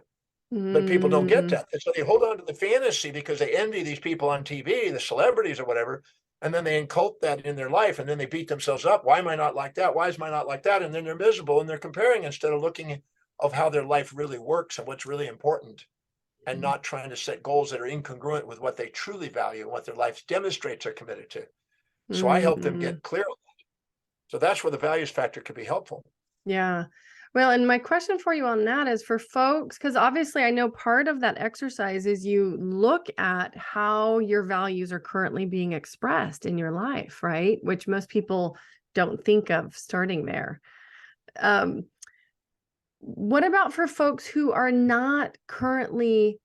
But people don't get that. And so they hold on to the fantasy because they envy these people on TV, the celebrities or whatever, and then they incult that in their life, and then they beat themselves up. Why am I not like that? Why is I not like that? And then they're miserable and they're comparing instead of looking of how their life really works and what's really important, and not trying to set goals that are incongruent with what they truly value and what their life demonstrates they're committed to. So I help them get clear on that. So that's where the values factor could be helpful. Yeah. Well, and my question for you on that is for folks, because obviously I know part of that exercise is you look at how your values are currently being expressed in your life, right? Which most people don't think of starting there. What about for folks who are not currently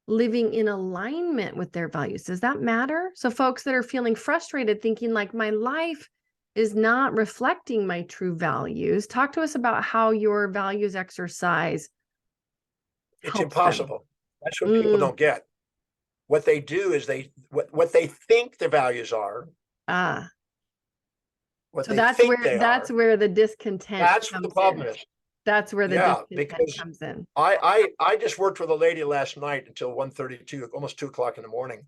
living in alignment with their values? Does that matter? So folks that are feeling frustrated, thinking like my life is not reflecting my true values. Talk to us about how your values exercise. It's impossible. That's what people don't get. What they do is what they think their values are. So that's where the discontent. That's what the problem is. That's where the discontent comes in. I just worked with a lady last night until 1:32, almost 2 o'clock in the morning,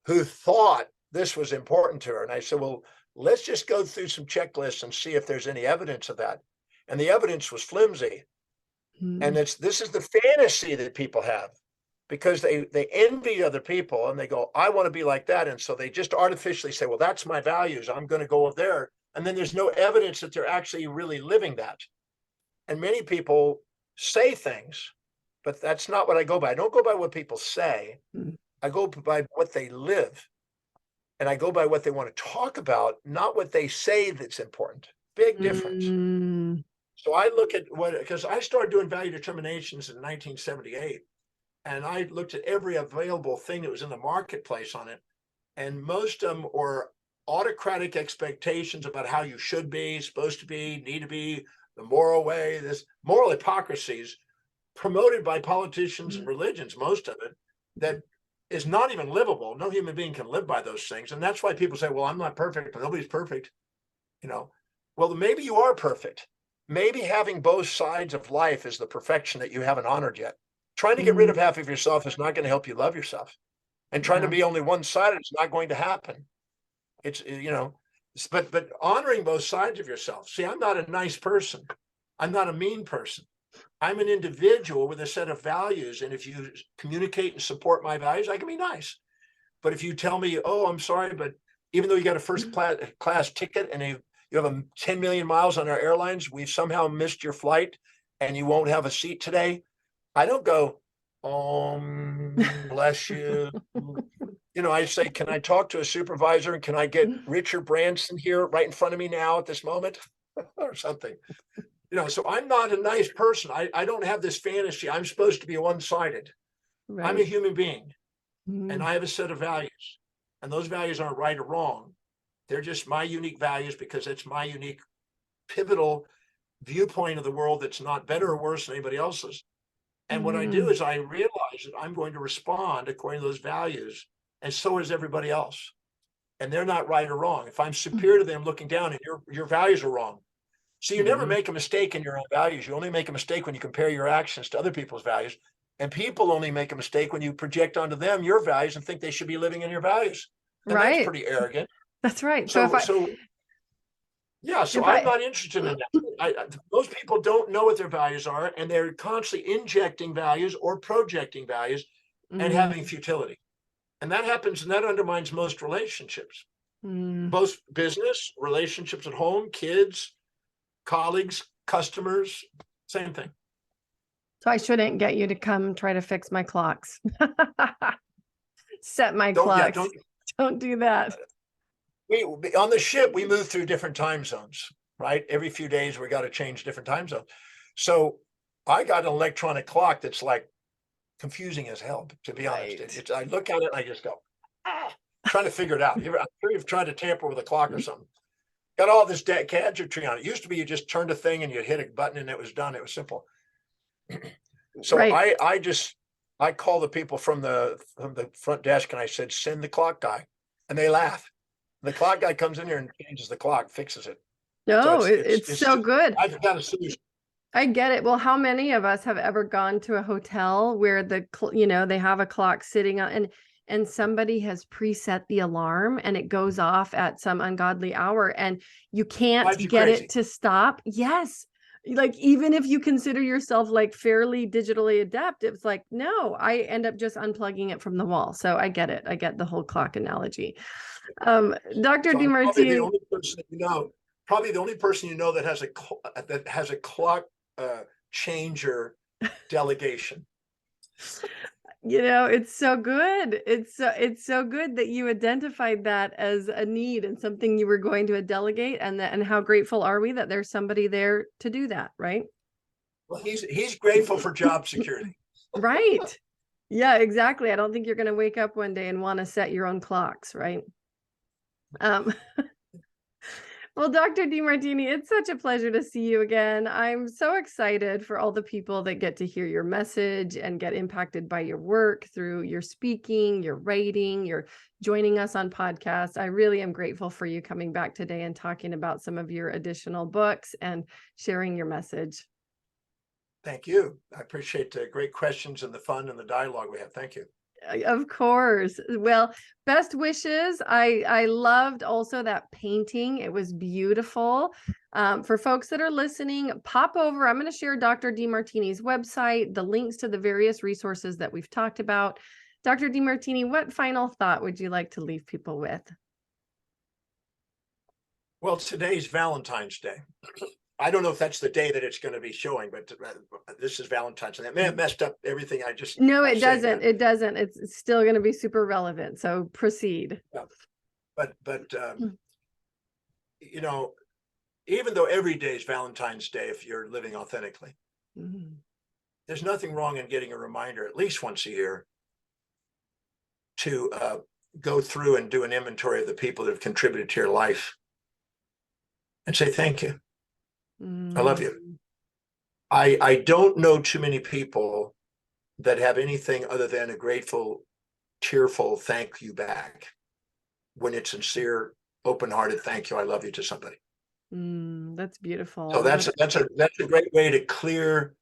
who thought this was important to her. And I said, well, let's just go through some checklists and see if there's any evidence of that. And the evidence was flimsy. And this is the fantasy that people have, because they envy other people and they go, I want to be like that. And so they just artificially say, well, that's my values, I'm going to go up there. And then there's no evidence that they're actually really living that. And many people say things, but that's not what I go by. I don't go by what people say. I go by what they live. And I go by what they want to talk about, not what they say that's important. Big difference. So I look at because I started doing value determinations in 1978. And I looked at every available thing that was in the marketplace on it. And most of them were autocratic expectations about how you should be, supposed to be, need to be, the moral way, this moral hypocrisies promoted by politicians and religions, most of it, that is not even livable. No human being can live by those things. And that's why people say, well, I'm not perfect, but nobody's perfect. you know, well, maybe you are perfect. Maybe having both sides of life is the perfection that you haven't honored yet. Trying to get rid of half of yourself is not going to help you love yourself. And trying to Yeah. be only one-sided is not going to happen. It's, but honoring both sides of yourself. See, I'm not a nice person. I'm not a mean person. I'm an individual with a set of values. And if you communicate and support my values, I can be nice. But if you tell me, oh, I'm sorry, but even though you got a first class ticket and you have 10 million miles on our airlines, we've somehow missed your flight and you won't have a seat today. I don't go, bless you. I say, can I talk to a supervisor and can I get Richard Branson here right in front of me now at this moment or something? So I'm not a nice person. I don't have this fantasy. I'm supposed to be one-sided. Right. I'm a human being and I have a set of values, and those values aren't right or wrong. They're just my unique values because it's my unique pivotal viewpoint of the world that's not better or worse than anybody else's. And what I do is I realize that I'm going to respond according to those values, and so is everybody else. And they're not right or wrong. If I'm superior to them looking down and your values are wrong. So you never make a mistake in your own values. You only make a mistake when you compare your actions to other people's values. And people only make a mistake when you project onto them your values and think they should be living in your values. And Right. that's pretty arrogant. That's right. So I'm not interested in that. Most people don't know what their values are, and they're constantly injecting values or projecting values and having futility. And that happens, and that undermines most relationships. Both business, relationships at home, kids, colleagues, customers, same thing. So I shouldn't get you to come try to fix my clocks. Set my clocks. Don't do that. On the ship, we move through different time zones, right? Every few days, we got to change different time zones. So I got an electronic clock that's like confusing as hell, to be honest. I look at it and I just go, trying to figure it out. I'm sure you've tried to tamper with a clock or something. Got all this gadgetry on it. It used to be you just turned a thing and you hit a button and it was done. It was simple. So I call the people from the front desk and I said, send the clock guy. And they laugh. The clock guy comes in here and changes the clock, fixes it. No, so it's so good. I've got a solution. I get it. Well, how many of us have ever gone to a hotel where they have a clock sitting on and somebody has preset the alarm and it goes off at some ungodly hour and you can't get it to stop? Yes. Like, even if you consider yourself like fairly digitally adept, it's like, no, I end up just unplugging it from the wall. So I get it. I get the whole clock analogy. Dr. Demartini, probably the only person that has a clock changer delegation. It's so good. It's so good that you identified that as a need and something you were going to delegate, and how grateful are we that there's somebody there to do that, right? Well, he's grateful for job security. Right. Yeah, exactly. I don't think you're going to wake up one day and want to set your own clocks, right? Well, Dr. Demartini, it's such a pleasure to see you again. I'm so excited for all the people that get to hear your message and get impacted by your work through your speaking, your writing, your joining us on podcasts. I really am grateful for you coming back today and talking about some of your additional books and sharing your message. Thank you. I appreciate the great questions and the fun and the dialogue we have. Thank you. Of course. Well, best wishes. I loved also that painting. It was beautiful. For folks that are listening, pop over. I'm going to share Dr. Demartini's website, the links to the various resources that we've talked about. Dr. Demartini, what final thought would you like to leave people with? Well, today's Valentine's Day. I don't know if that's the day that it's going to be showing, but this is Valentine's Day. It may have messed up everything I just. No, it doesn't. It doesn't. It's still going to be super relevant. So proceed. Yeah. But even though every day is Valentine's Day, if you're living authentically, there's nothing wrong in getting a reminder at least once a year to go through and do an inventory of the people that have contributed to your life and say thank you. I love you. I don't know too many people that have anything other than a grateful, cheerful thank you back when it's sincere, open-hearted thank you, I love you to somebody. That's beautiful. So that's a great way to clear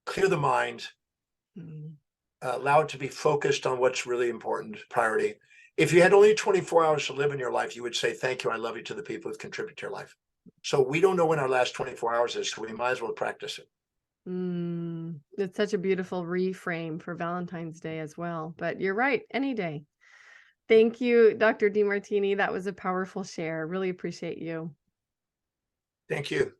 the mind, allow it to be focused on what's really important, priority. If you had only 24 hours to live in your life, you would say, thank you, I love you to the people who've contributed to your life. So we don't know when our last 24 hours is, so we might as well practice it. It's such a beautiful reframe for Valentine's Day as well. But you're right, any day. Thank you, Dr. Demartini. That was a powerful share. Really appreciate you. Thank you.